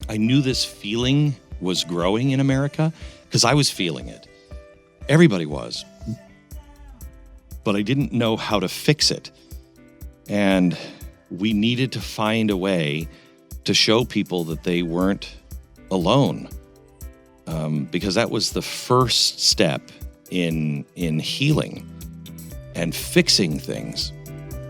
I knew this feeling was growing in America because I was feeling it. Everybody was. But I didn't know how to fix it. And we needed to find a way to show people that they weren't alone. Because that was the first step in healing and fixing things.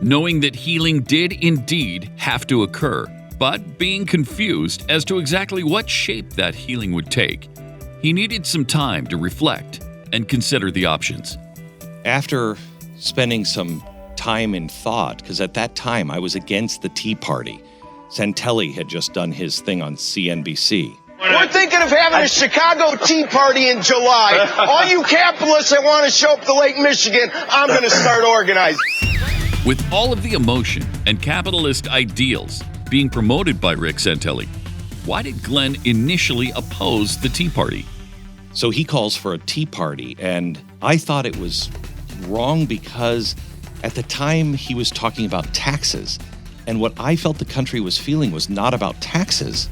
Knowing that healing did indeed have to occur, but being confused as to exactly what shape that healing would take, he needed some time to reflect and consider the options. After spending some time in thought, because at that time I was against the Tea Party. Santelli had just done his thing on CNBC. We're thinking of having a Chicago Tea Party in July. All you capitalists that want to show up to Lake Michigan, I'm going to start organizing. With all of the emotion and capitalist ideals being promoted by Rick Santelli, why did Glenn initially oppose the Tea Party? So he calls for a Tea Party, and I thought it was wrong because at the time he was talking about taxes, and what I felt the country was feeling was not about taxes.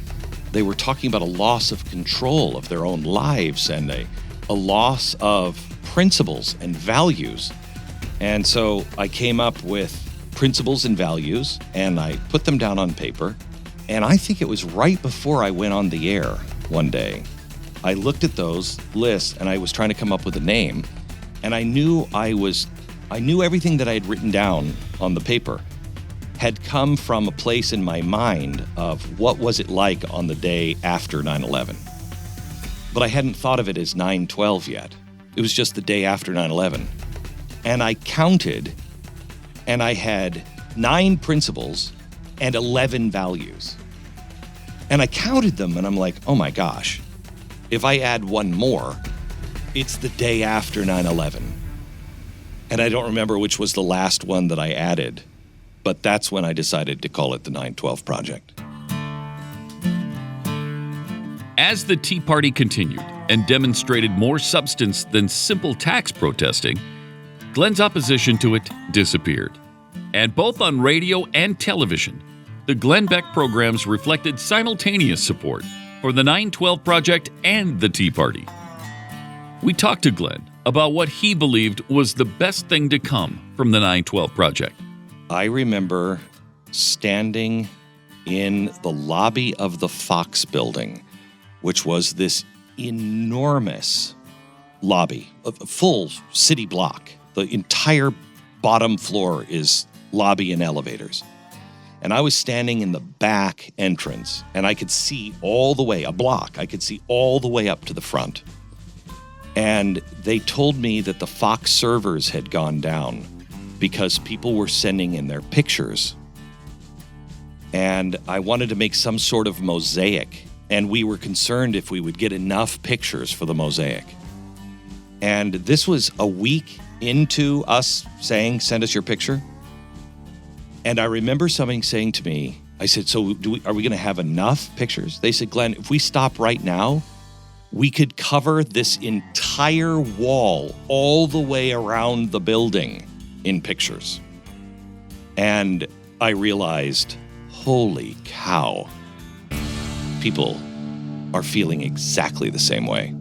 They were talking about a loss of control of their own lives and a loss of principles and values. And so I came up with principles and values, and I put them down on paper. And I think it was right before I went on the air one day. I looked at those lists, and I was trying to come up with a name. And I knew everything that I had written down on the paper had come from a place in my mind of what was it like on the day after 9/11. But I hadn't thought of it as 9/12 yet. It was just the day after 9/11. And I counted, and I had 9 principles and 11 values. And I counted them, and I'm like, oh my gosh, if I add one more, it's the day after 9/11. And I don't remember which was the last one that I added, but that's when I decided to call it the 9/12 Project. As the Tea Party continued and demonstrated more substance than simple tax protesting, Glenn's opposition to it disappeared. And both on radio and television, the Glenn Beck programs reflected simultaneous support for the 9/12 Project and the Tea Party. We talked to Glenn about what he believed was the best thing to come from the 9/12 Project. I remember standing in the lobby of the Fox building, which was this enormous lobby, a full city block. The entire bottom floor is lobby and elevators. And I was standing in the back entrance, and I could see all the way, a block, I could see all the way up to the front. And they told me that the Fox servers had gone down because people were sending in their pictures. And I wanted to make some sort of mosaic, and we were concerned if we would get enough pictures for the mosaic. And this was a week into us saying, send us your picture. And I remember somebody saying to me, I said, so are we going to have enough pictures? They said, Glenn, if we stop right now, we could cover this entire wall all the way around the building in pictures. And I realized, holy cow, people are feeling exactly the same way.